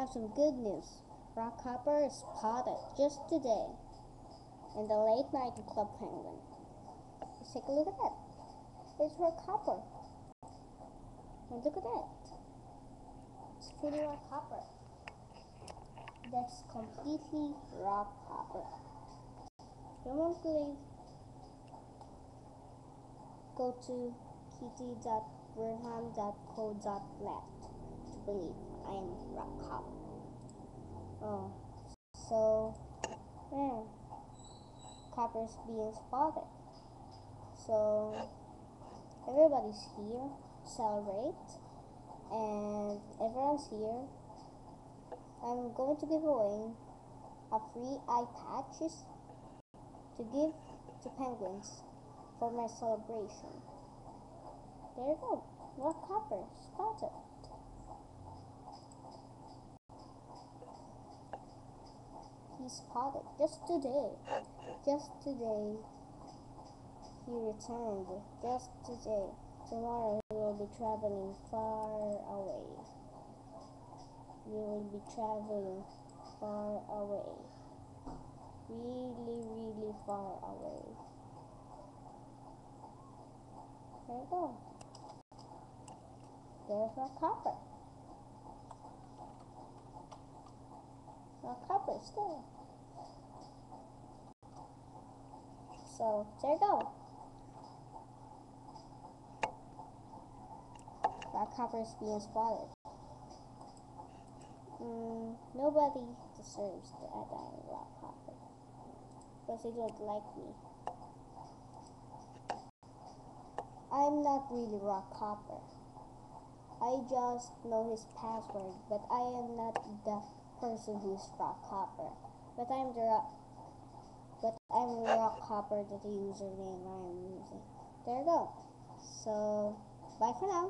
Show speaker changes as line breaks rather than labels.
have some good news. Rockhopper is spotted just today in the late night in Club Penguin. Let's take a look at that. It's Rockhopper. And look at that. It's pretty Rockhopper. That's completely Rockhopper. You won't believe? Go to kitty.burnham.co.net to believe I am Rockhopper. Oh, so yeah, Copper's being spotted. So everybody's here to celebrate, and everyone's here. I'm going to give away a free eye patches to give to penguins for my celebration. There you go. Rockhopper spotted. He spotted just today. Just today. He returned. Just today. Tomorrow he will be traveling far away. We will be traveling far away. Really, really far away. There you go. There's Rockhopper. Rockhopper is there. So there you go. Rockhopper is being spotted. Nobody deserves that I am Rockhopper because they don't like me. I'm not really Rockhopper. I just know his password, but I am not the person who's Rockhopper. But I'm Rockhopper, the username I'm using. There you go. So bye for now.